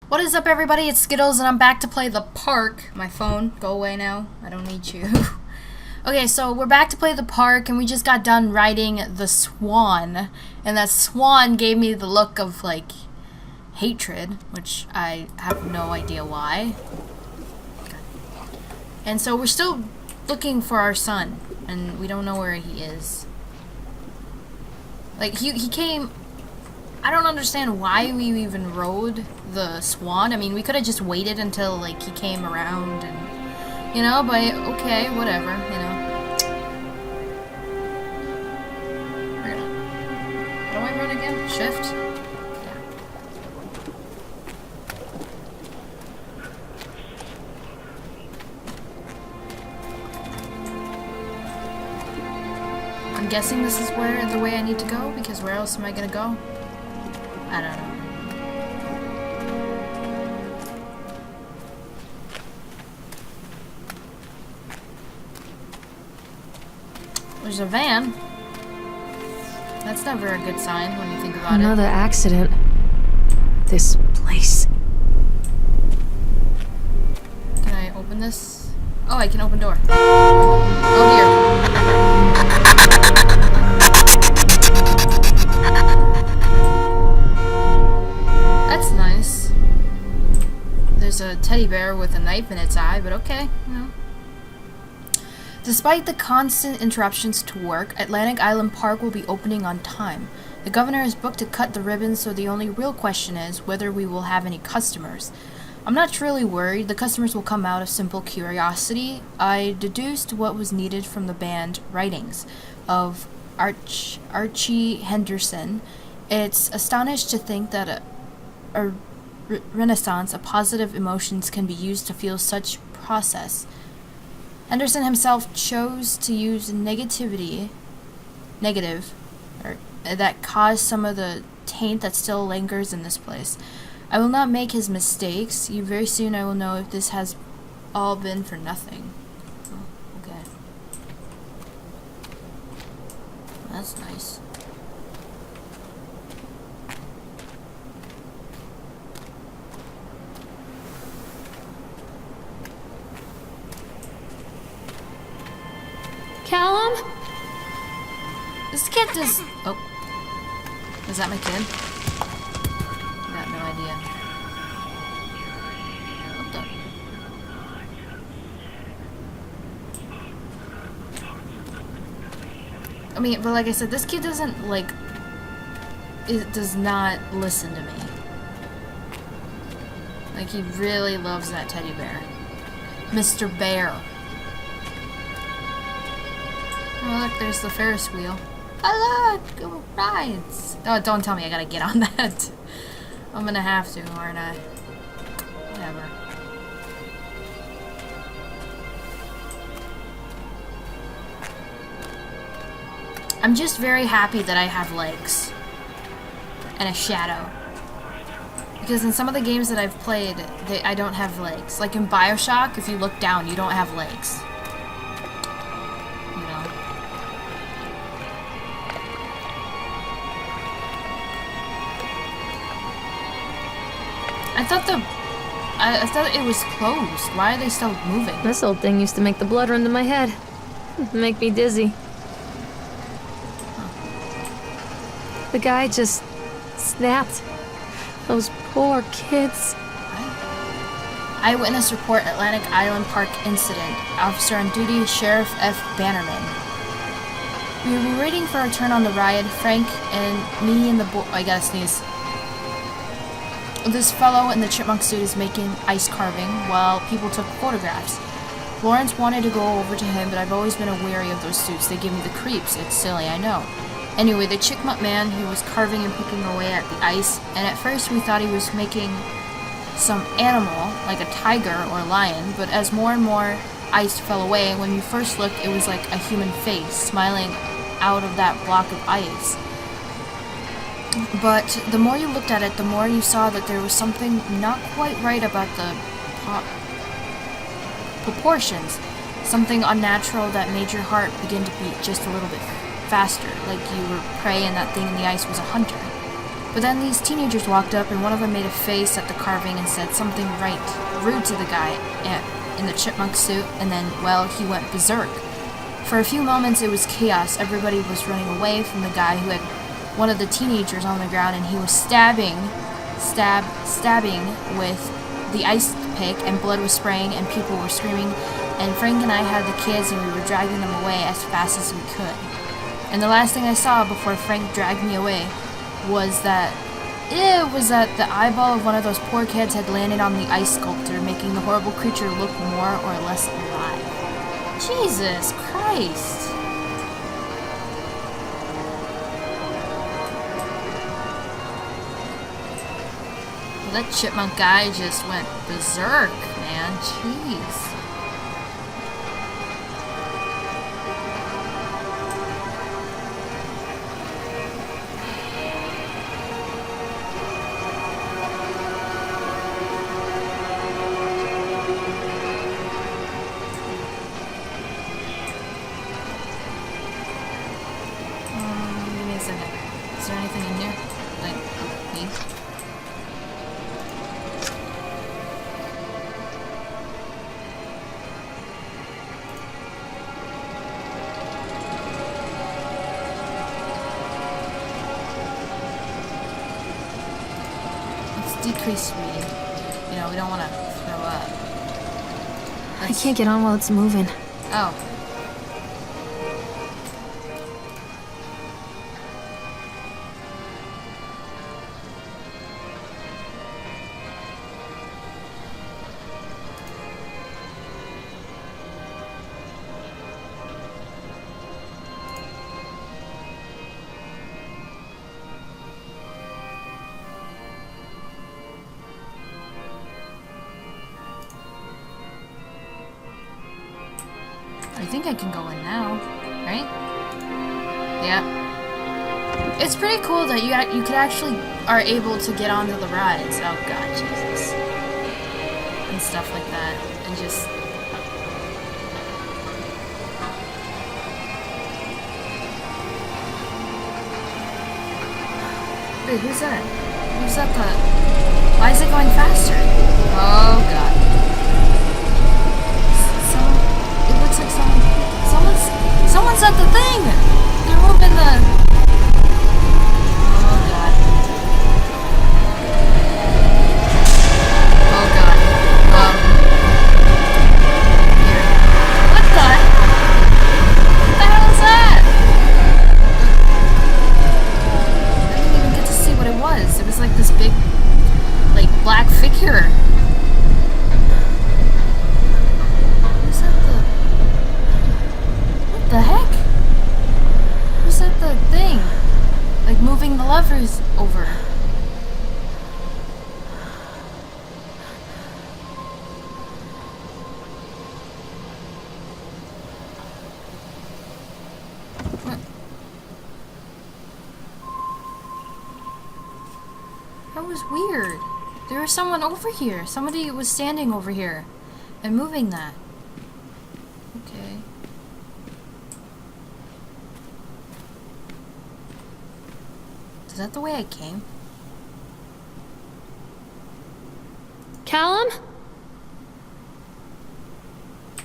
What is up, everybody? It's Skittles, and I'm back to play the park. My phone, go away now. I don't need you. Okay, so we're back to play the park, and we just got done riding the swan. And that swan gave me the look of, like, hatred, which I have no idea why. And so we're still looking for our son, and we don't know where he is. Like, he came... I don't understand why we even rode the swan. I mean, we could have just waited until, like, he came around and, you know, but okay, whatever, you know. How do I run again? Shift? Yeah. I'm guessing this is the way I need to go, because where else am I gonna go? I don't know. There's a van. That's never a good sign when you think about it. Another accident. This place. Can I open this? Oh, I can open door. Oh dear. That's nice. There's a teddy bear with a knife in its eye, but okay, you know. Despite the constant interruptions to work, Atlantic Island Park will be opening on time. The governor is booked to cut the ribbons, so the only real question is whether we will have any customers. I'm not truly worried. The customers will come out of simple curiosity. I deduced what was needed from the band writings of Archie Henderson. It's astonished to think that a renaissance of positive emotions can be used to feel such process. Henderson himself chose to use negative, that caused some of the taint that still lingers in this place. I will not make his mistakes. Very soon I will know if this has all been for nothing. Oh, okay. That's nice. Callum? This kid does... Oh. Is that my kid? I got no idea. What the... I mean, but like I said, this kid doesn't, like... It does not listen to me. Like, he really loves that teddy bear. Mr. Bear. Oh, look, there's the Ferris wheel. Oh, look! Go rides! Oh, don't tell me I gotta get on that. I'm gonna have to, aren't I? Whatever. I'm just very happy that I have legs. And a shadow. Because in some of the games that I've played, I don't have legs. Like in BioShock, if you look down, you don't have legs. I thought it was closed. Why are they still moving? This old thing used to make the blood run to my head. Make me dizzy. Huh. The guy just snapped. Those poor kids. Eyewitness report Atlantic Island Park incident. Officer on duty, Sheriff F. Bannerman. We were waiting for our turn on the ride. Frank and me and the boy... I gotta sneeze. This fellow in the chipmunk suit is making ice carving while people took photographs. Lawrence wanted to go over to him, but I've always been wary of those suits. They give me the creeps. It's silly, I know. Anyway, the chipmunk man, he was carving and picking away at the ice, and at first we thought he was making some animal, like a tiger or a lion, but as more and more ice fell away, when you first looked, it was like a human face smiling out of that block of ice. But the more you looked at it, the more you saw that there was something not quite right about the proportions. Something unnatural that made your heart begin to beat just a little bit faster, like you were prey and that thing in the ice was a hunter. But then these teenagers walked up, and one of them made a face at the carving and said something rude to the guy in the chipmunk suit, and then, well, he went berserk. For a few moments, it was chaos. Everybody was running away from the guy who had one of the teenagers on the ground, and he was stabbing with the ice pick, and blood was spraying, and people were screaming, and Frank and I had the kids, and we were dragging them away as fast as we could. And the last thing I saw before Frank dragged me away was that the eyeball of one of those poor kids had landed on the ice sculpture, making the horrible creature look more or less alive. Jesus Christ! Well, that chipmunk guy just went berserk, man. Jeez. Is there anything in here? Like, me? Let's decrease speed. You know, we don't want to throw up. I can't get on while it's moving. Oh. I think I can go in now, right? Yeah. It's pretty cool that you could actually are able to get onto the rides. Oh God, Jesus, and stuff like that, and just. Wait, who's that? Who's that? Why is it going faster? Oh God. Someone's at the thing! They're moving the... Oh God. Oh God. Here. What the hell is that? I didn't even get to see what it was. It was like this big, like, black figure. The heck? Who's at the thing? Like moving the levers over. What? That was weird. There was someone over here. Somebody was standing over here and moving that. Okay. Is that the way I came? Callum?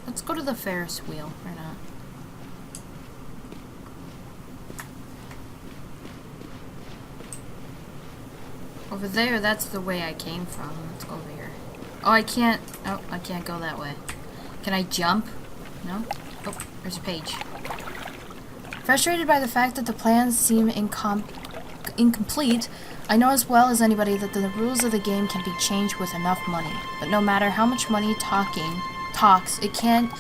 Let's go to the Ferris wheel right now. Over there, that's the way I came from. Let's go over here. Oh, I can't. Oh, I can't go that way. Can I jump? No? Oh, there's a page. Frustrated by the fact that the plans seem incomplete, I know as well as anybody that the rules of the game can be changed with enough money. But no matter how much money talks, it can't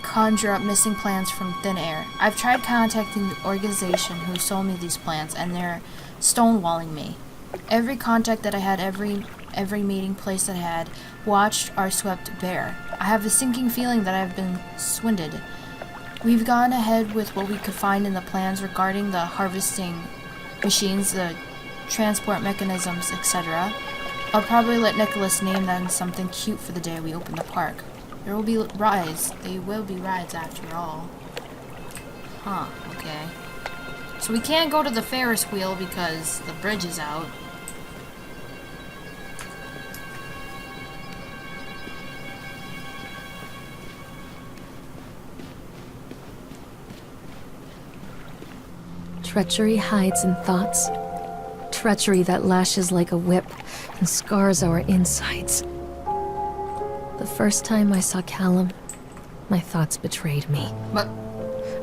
conjure up missing plans from thin air. I've tried contacting the organization who sold me these plans, and they're stonewalling me. Every contact that I had, every meeting place that I had watched are swept bare. I have a sinking feeling that I've been swindled. We've gone ahead with what we could find in the plans regarding the harvesting machines, the transport mechanisms, etc. I'll probably let Nicholas name them something cute for the day we open the park. There will be rides. They will be rides after all. Huh, okay. So we can't go to the Ferris wheel because the bridge is out. Treachery hides in thoughts. Treachery that lashes like a whip and scars our insides. The first time I saw Callum, my thoughts betrayed me. But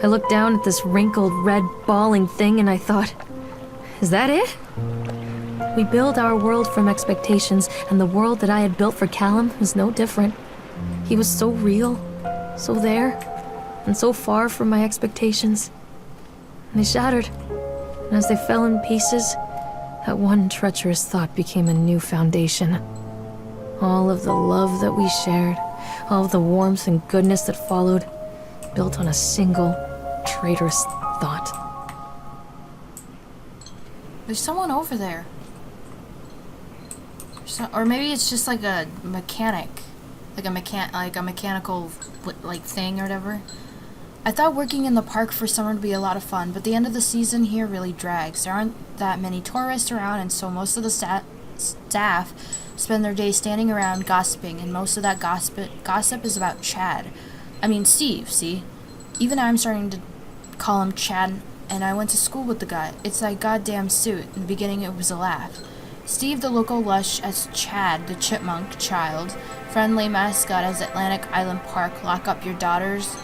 I looked down at this wrinkled, red, bawling thing and I thought, is that it? We build our world from expectations, and the world that I had built for Callum was no different. He was so real, so there, and so far from my expectations. And they shattered, and as they fell in pieces, that one treacherous thought became a new foundation. All of the love that we shared, all of the warmth and goodness that followed, built on a single, traitorous thought. there's someone over there. Or maybe it's just like a mechanic. Like a mechanical like thing or whatever. I thought working in the park for summer would be a lot of fun, but the end of the season here really drags. There aren't that many tourists around, and so most of the staff spend their days standing around gossiping, and most of that gossip is about Chad. I mean Steve, see? Even I'm starting to call him Chad, and I went to school with the guy. It's that goddamn suit. In the beginning it was a laugh. Steve the local lush as Chad the Chipmuck child, friendly mascot as Atlantic Island Park, lock up your daughters,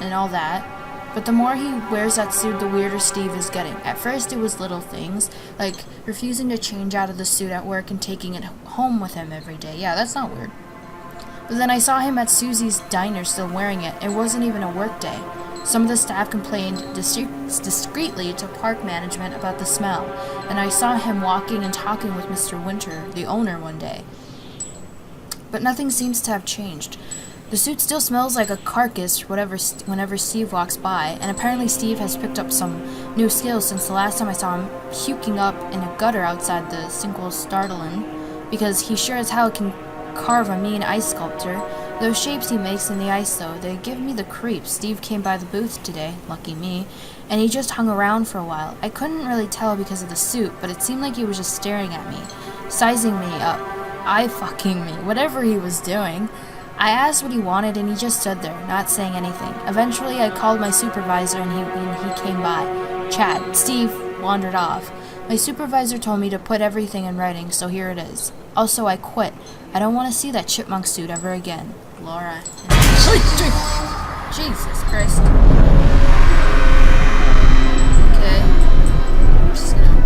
and all that. But the more he wears that suit, the weirder Steve is getting. At first it was little things, like refusing to change out of the suit at work and taking it home with him every day. Yeah, that's not weird. But then I saw him at Susie's diner still wearing it. It wasn't even a work day. Some of the staff complained discreetly to park management about the smell, and I saw him walking and talking with Mr. Winter, the owner, one day. But nothing seems to have changed. The suit still smells like a carcass whenever Steve walks by, and apparently Steve has picked up some new skills since the last time I saw him puking up in a gutter outside the sinkhole Startlin, because he sure as hell can carve a mean ice sculpture. Those shapes he makes in the ice, though, they give me the creeps. Steve came by the booth today, lucky me, and he just hung around for a while. I couldn't really tell because of the suit, but it seemed like he was just staring at me, sizing me up, eye-fucking me, whatever he was doing. I asked what he wanted, and he just stood there, not saying anything. Eventually, I called my supervisor, and he came by. Chad. Steve wandered off. My supervisor told me to put everything in writing, so here it is. Also, I quit. I don't want to see that chipmunk suit ever again. Laura. Jesus Christ. Okay. I'm just gonna...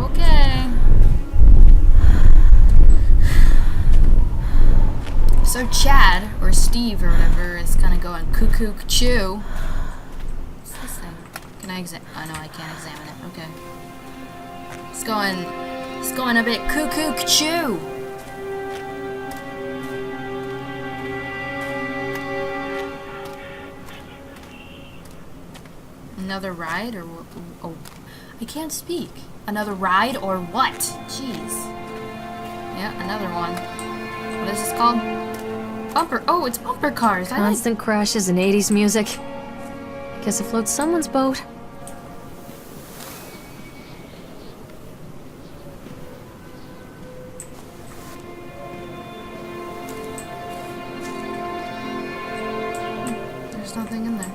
Okay. So Chad, or Steve or whatever, is kind of going cuckoo chew. What's this thing? Can I oh no, I can't examine it. Okay. It's going a bit cuckoo chew. Another ride or oh, I can't speak. Another ride or what? Jeez. Yeah, another one. What is this called? Bumper. Oh, it's bumper cars. Constant crashes and 80s music. Guess it floats someone's boat. There's nothing in there.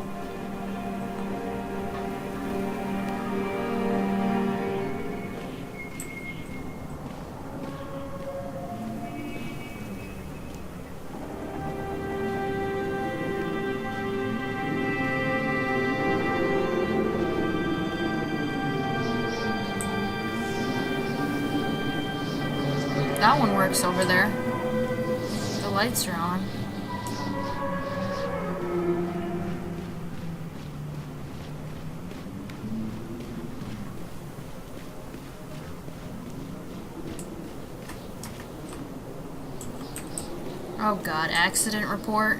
That one works over there. The lights are on. Oh god, accident report.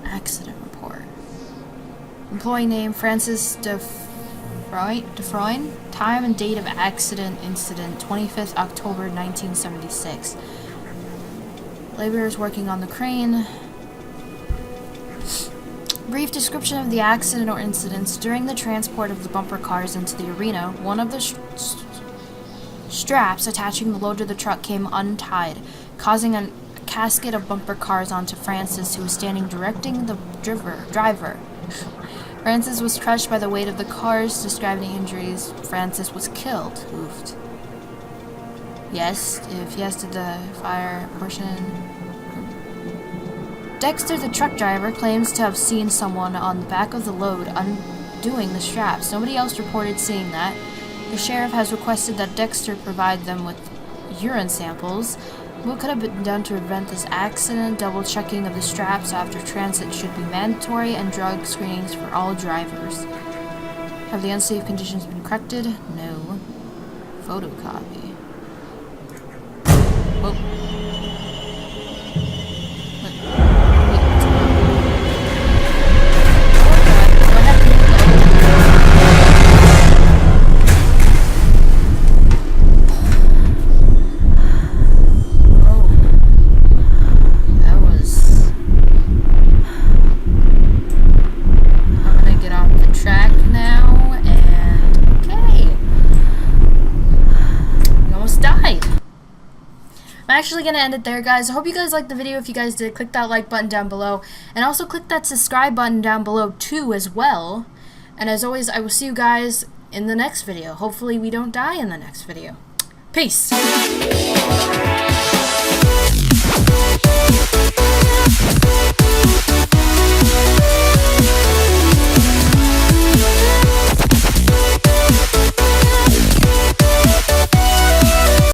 Accident report. Employee name Francis DeFroin. Time and date of accident incident 25th October 1976. Laborers working on the crane. Brief description of the accident or incidents. During the transport of the bumper cars into the arena, one of the straps attaching the load to the truck came untied, causing a casket of bumper cars onto Francis, who was standing directing the driver. Francis was crushed by the weight of the cars, describing injuries. Francis was killed. Oofed. Yes, to the fire portion. Dexter, the truck driver, claims to have seen someone on the back of the load undoing the straps. Nobody else reported seeing that. The sheriff has requested that Dexter provide them with urine samples. What could have been done to prevent this accident? Double checking of the straps after transit should be mandatory, and drug screenings for all drivers. Have the unsafe conditions been corrected? No. Photocopy. Whoa. I'm actually gonna end it there, guys. I hope you guys liked the video. If you guys did, click that like button down below, and also click that subscribe button down below too as well. And as always, I will see you guys in the next video. Hopefully we don't die in the next video. Peace.